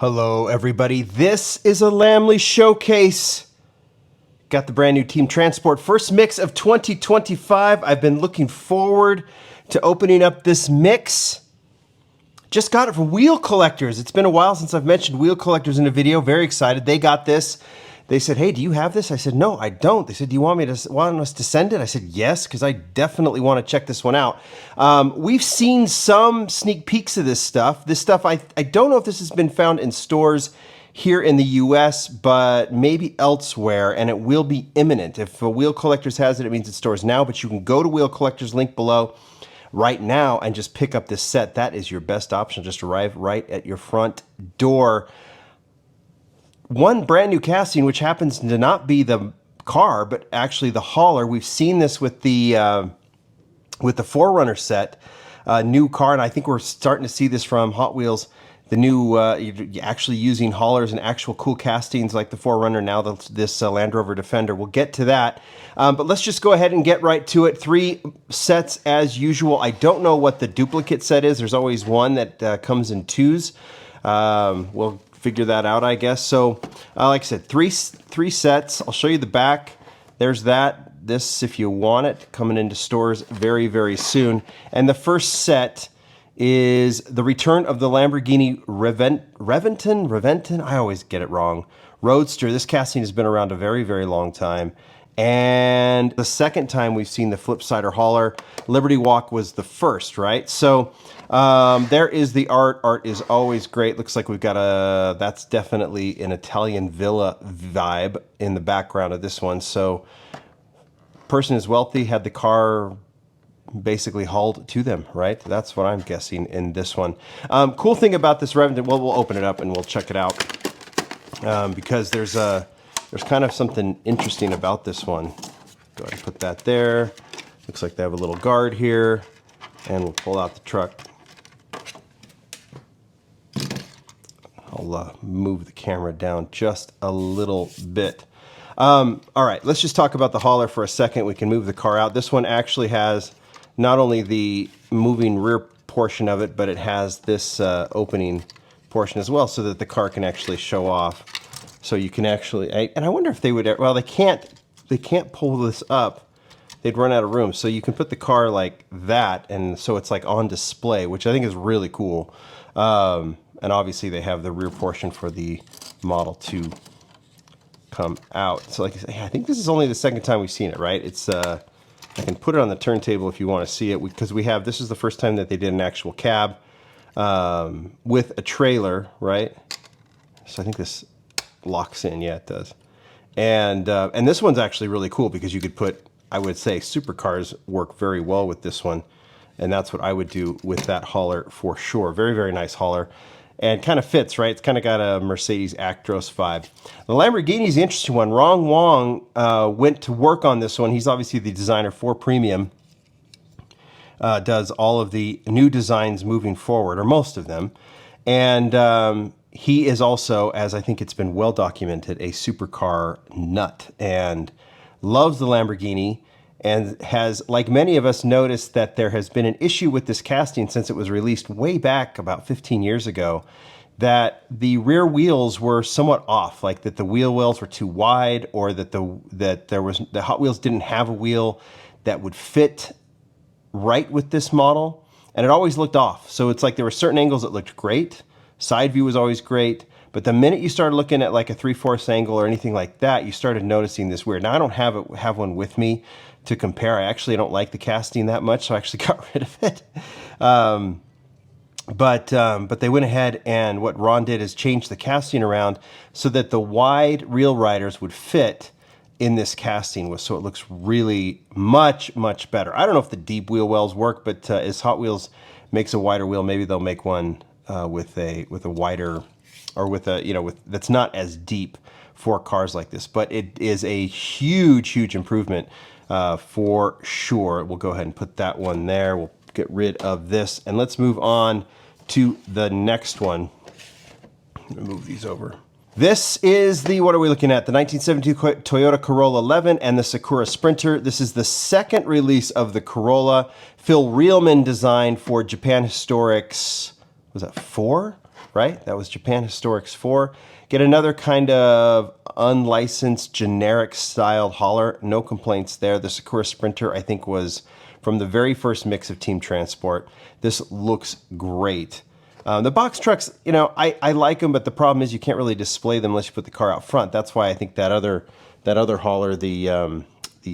Hello everybody, this is a Lamley showcase. Got the brand new Team Transport first mix of 2025. I've been looking forward to opening up this mix. Just got it from Wheel Collectors. It's been a while since I've mentioned Wheel Collectors in a video. Very excited. They got this. They said, hey, do you have this? I said, no, I don't. They said, do you want us to send it? I said, yes, because I definitely want to check this one out. We've seen some sneak peeks of this stuff. This stuff, I don't know if this has been found in stores here in the US, but maybe elsewhere, and it will be imminent. If Wheel Collectors has it, it means it's stores now, but you can go to Wheel Collectors, link below, right now, and just pick up this set. That is your best option. Just arrive right at your front door. One brand new casting, which happens to not be the car, but actually the hauler. We've seen this with the 4Runner set, new car, and I think we're starting to see this from Hot Wheels. The new, actually using haulers and actual cool castings like the 4Runner, now this Land Rover Defender. We'll get to that, but let's just go ahead and get right to it. 3 sets as usual. I don't know what the duplicate set is. There's always one that comes in 2s. We'll figure that out, I guess. So, like I said, three sets. I'll show you the back. There's that. This, if you want it, coming into stores very, very soon. And the first set is the return of the Lamborghini Reventon. I always get it wrong. Roadster. This casting has been around a very, very long time. And the second time we've seen the Flipsider hauler. Liberty Walk was the first, right? So there is the art. Art is always great. Looks like we've got that's definitely an Italian villa vibe in the background of this one. So person is wealthy, had the car basically hauled to them, right? That's what I'm guessing in this one. Cool thing about this Reventon, well, we'll open it up and we'll check it out because there's kind of something interesting about this one. Go ahead and put that there. Looks like they have a little guard here, and we'll pull out the truck. I'll move the camera down just a little bit. All right, let's just talk about the hauler for a second. We can move the car out. This one actually has not only the moving rear portion of it, but it has this opening portion as well, so that the car can actually show off. So you can actually, and I wonder if they would, well, they can't pull this up. They'd run out of room. So you can put the car like that, and so it's like on display, which I think is really cool. And obviously they have the rear portion for the Model 2 come out. So like I say, I think this is only the second time we've seen it, right? It's, I can put it on the turntable if you want to see it, because this is the first time that they did an actual cab with a trailer, right? So I think this locks in. Yeah, it does. And this one's actually really cool because you could put, I would say, supercars work very well with this one, and that's what I would do with that hauler for sure. Very, very nice hauler, and kind of fits, right? It's kind of got a Mercedes Actros vibe. The Lamborghini's the interesting one. Rong Wong went to work on this one. He's obviously the designer for Premium. Does all of the new designs moving forward, or most of them, and he is also, as I think it's been well documented, a supercar nut and loves the Lamborghini, and has, like many of us, noticed that there has been an issue with this casting since it was released way back about 15 years ago, that the rear wheels were somewhat off, like that the wheel wells were too wide, or that the Hot Wheels didn't have a wheel that would fit right with this model, and it always looked off. So it's like there were certain angles that looked great. Side view was always great, but the minute you started looking at like a 3/4 angle or anything like that, you started noticing this weird. Now I don't have one with me to compare. I actually don't like the casting that much, so I actually got rid of it. But they went ahead, and what Ron did is change the casting around so that the wide reel riders would fit in this casting, so it looks really much, much better. I don't know if the deep wheel wells work, but as Hot Wheels makes a wider wheel, maybe they'll make one with a wider, or with a, that's not as deep for cars like this. But it is a huge, huge improvement for sure. We'll go ahead and put that one there. We'll get rid of this, and let's move on to the next one. I'm gonna move these over. This is the, what are we looking at? The 1972 Toyota Corolla Levin and the Sakura Sprinter. This is the second release of the Corolla. Phil Reelman designed for Japan Historics, was that 4? right? That was Japan Historics 4. Get another kind of unlicensed, generic styled hauler. No complaints there. The Sakura Sprinter, I think, was from the very first mix of Team Transport. This looks great. The box trucks, I like them, but the problem is you can't really display them unless you put the car out front. That's why I think that other hauler, the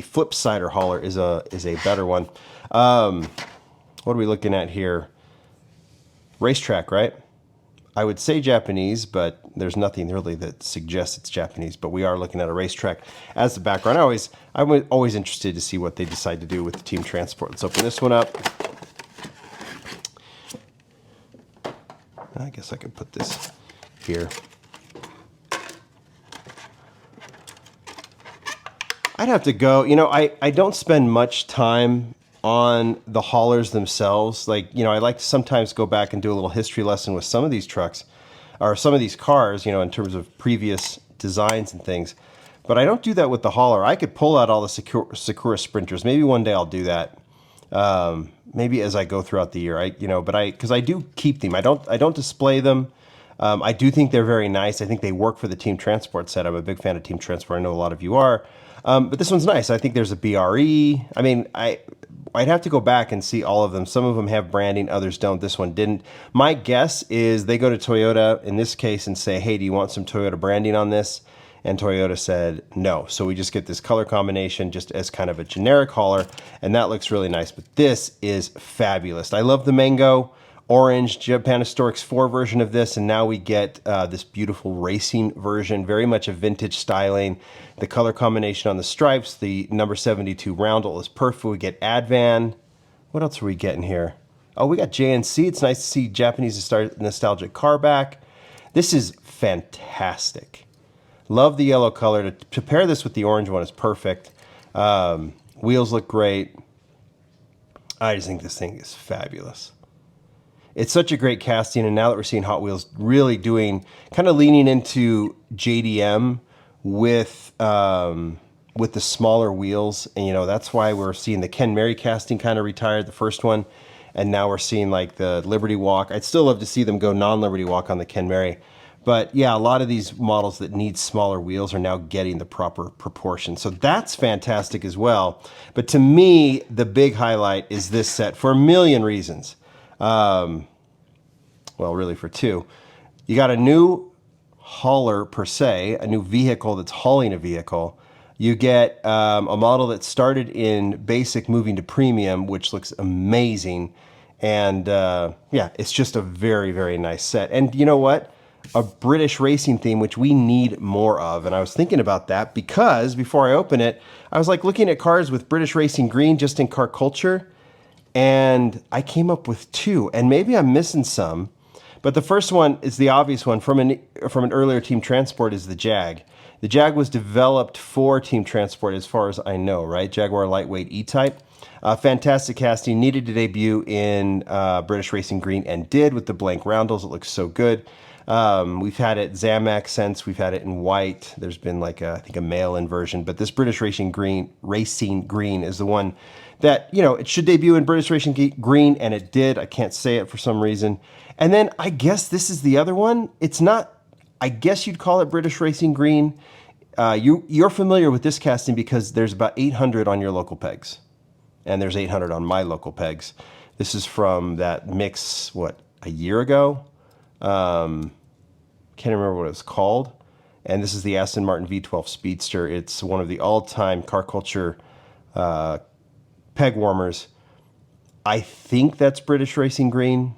flip sider hauler, is a better one. What are we looking at here? Racetrack, right? I would say Japanese, but there's nothing really that suggests it's Japanese. But we are looking at a racetrack as the background. I'm always interested to see what they decide to do with the Team Transport. Let's open this one up. I guess I can put this here. I'd have to go. I don't spend much time on the haulers themselves. I like to sometimes go back and do a little history lesson with some of these trucks or some of these cars, in terms of previous designs and things. But I don't do that with the hauler. I could pull out all the Sakura Sprinters. Maybe one day I'll do that. Maybe as I go throughout the year, because I do keep them. I don't display them. I do think they're very nice. I think they work for the Team Transport set. I'm a big fan of Team Transport. I know a lot of you are. But this one's nice. I think there's a BRE. I'd have to go back and see all of them. Some of them have branding, others don't. This one didn't. My guess is they go to Toyota in this case and say, hey, do you want some Toyota branding on this? And Toyota said no. So we just get this color combination just as kind of a generic hauler, and that looks really nice. But this is fabulous. I love the mango orange Japan Historics 4 version of this, and now we get this beautiful racing version, very much a vintage styling. The color combination on the stripes, the number 72 roundel is perfect. We get Advan. What else are we getting here? Oh, we got JNC. It's nice to see Japanese nostalgic car back. This is fantastic. Love the yellow color. To pair this with the orange one is perfect. Wheels look great. I just think this thing is fabulous. It's such a great casting, and now that we're seeing Hot Wheels really doing, kind of leaning into JDM with the smaller wheels, and that's why we're seeing the Ken Mary casting kind of retired, the first one, and now we're seeing like the Liberty Walk. I'd still love to see them go non-Liberty Walk on the Ken Mary, but yeah, a lot of these models that need smaller wheels are now getting the proper proportion, so that's fantastic as well. But to me, the big highlight is this set for a million reasons. Well, really for two. You got a new hauler per se, a new vehicle that's hauling a vehicle. You get a model that started in basic moving to premium, which looks amazing. And yeah, it's just a very, very nice set. And you know what? A British racing theme, which we need more of. And I was thinking about that because before I open it, I was like looking at cars with British racing green just in car culture. And I came up with two, and maybe I'm missing some, but the first one is the obvious one from an earlier Team Transport is the Jag. The Jag was developed for Team Transport as far as I know, right? Jaguar lightweight E-Type. Fantastic casting, needed to debut in British Racing Green and did with the blank roundels. It looks so good. We've had it Zamac since, we've had it in white. There's been like I think a mail-in version, but this British Racing Green is the one that, it should debut in British Racing Green, and it did. I can't say it for some reason. And then I guess this is the other one. It's not, I guess you'd call it British Racing Green. You're familiar with this casting because there's about 800 on your local pegs, and there's 800 on my local pegs. This is from that mix, a year ago? Can't remember what it's called. And this is the Aston Martin V12 Speedster. It's one of the all-time car culture peg warmers. I think that's British Racing Green.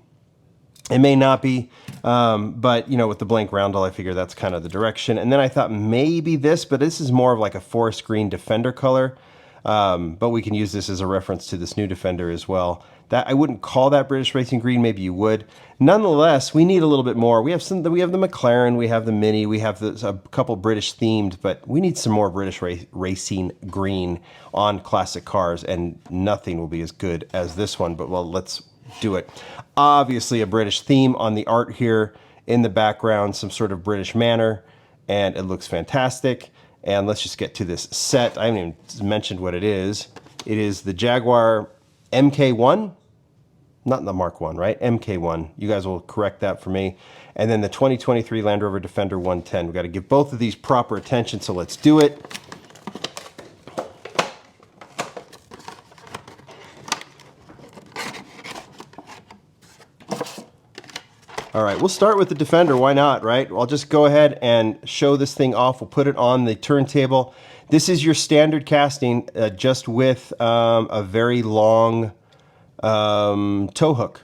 It may not be, but with the blank roundel, I figure that's kind of the direction. And then I thought maybe this, but this is more of like a forest green Defender color. But we can use this as a reference to this new Defender as well. That I wouldn't call that British Racing Green. Maybe you would. Nonetheless, we need a little bit more. We have the McLaren, we have the Mini, we have a couple British themed, but we need some more British Racing Green on classic cars, and nothing will be as good as this one. But well, let's do it. Obviously, a British theme on the art here in the background, some sort of British manner, and it looks fantastic. And let's just get to this set. I haven't even mentioned what it is. It is the Jaguar MK1. not the Mark 1, right? MK1. You guys will correct that for me. And then the 2023 Land Rover Defender 110. We've got to give both of these proper attention, so let's do it. All right, we'll start with the Defender. Why not, right? I'll just go ahead and show this thing off. We'll put it on the turntable. This is your standard casting, just with a very long tow hook.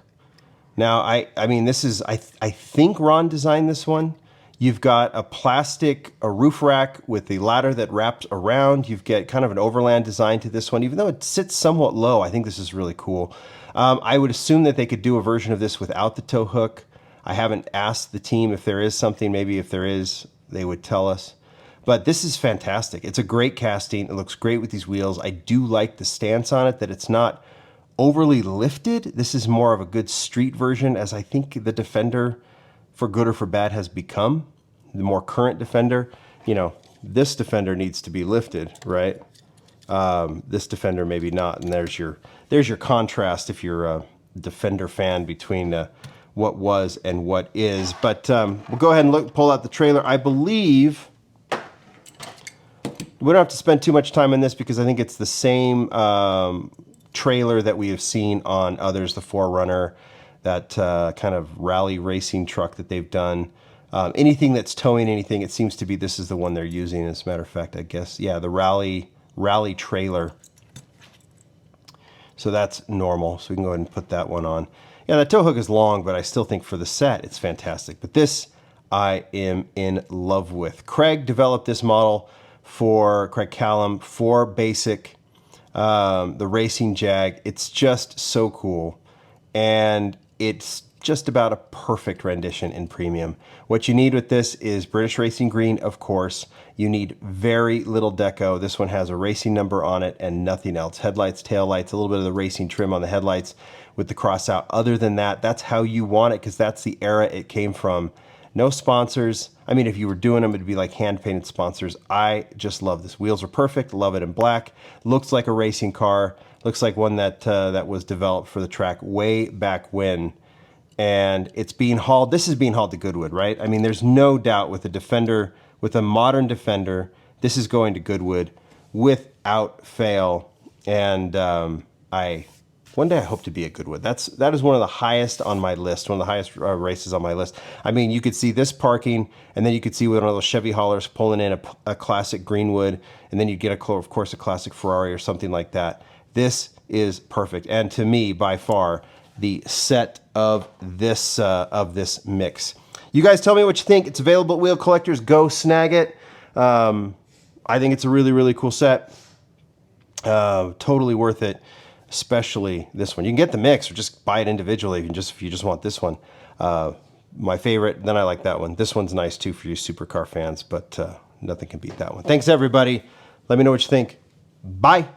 Now, I mean, this is, I think Ron designed this one. You've got a roof rack with the ladder that wraps around. You've got kind of an overland design to this one. Even though it sits somewhat low, I think this is really cool. I would assume that they could do a version of this without the tow hook. I haven't asked the team if there is something. Maybe if there is, they would tell us. But this is fantastic. It's a great casting. It looks great with these wheels. I do like the stance on it, that it's not overly lifted. This is more of a good street version, as I think the Defender, for good or for bad, has become. The more current Defender, you know, this Defender needs to be lifted, right? This Defender maybe not. And there's your contrast if you're a Defender fan between what was and what is. But we'll go ahead and pull out the trailer. I believe we don't have to spend too much time on this because I think it's the same trailer that we have seen on others, the 4Runner, that kind of rally racing truck that they've done. Anything that's towing anything, it seems to be this is the one they're using. As a matter of fact, I guess, yeah, the rally trailer. So that's normal. So we can go ahead and put that one on. Yeah, that tow hook is long, but I still think for the set, it's fantastic. But this, I am in love with. Craig developed this model Craig Callum for basic, the racing Jag. It's just so cool. And it's just about a perfect rendition in premium. What you need with this is British Racing Green, of course. You need very little deco. This one has a racing number on it and nothing else. Headlights, taillights, a little bit of the racing trim on the headlights with the cross out. Other than that, that's how you want it because that's the era it came from. No sponsors. I mean, if you were doing them, it'd be like hand-painted sponsors. I just love this. Wheels are perfect. Love it in black. Looks like a racing car. Looks like one that that was developed for the track way back when. And it's being hauled. This is being hauled to Goodwood, right? I mean, there's no doubt with a Defender, with a modern Defender, this is going to Goodwood without fail. And one day I hope to be at Goodwood. That is one of the highest on my list, one of the highest races on my list. I mean, you could see this parking, and then you could see one of those Chevy haulers pulling in a classic Greenwood, and then you get of course a classic Ferrari or something like that. This is perfect, and to me, by far, the set of this mix. You guys tell me what you think. It's available at Wheel Collectors. Go snag it. I think it's a really, really cool set. Totally worth it, especially this one. You can get the mix or just buy it individually if you just want this one. My favorite, then I like that one. This one's nice too for you supercar fans, but nothing can beat that one. Thanks, everybody. Let me know what you think. Bye.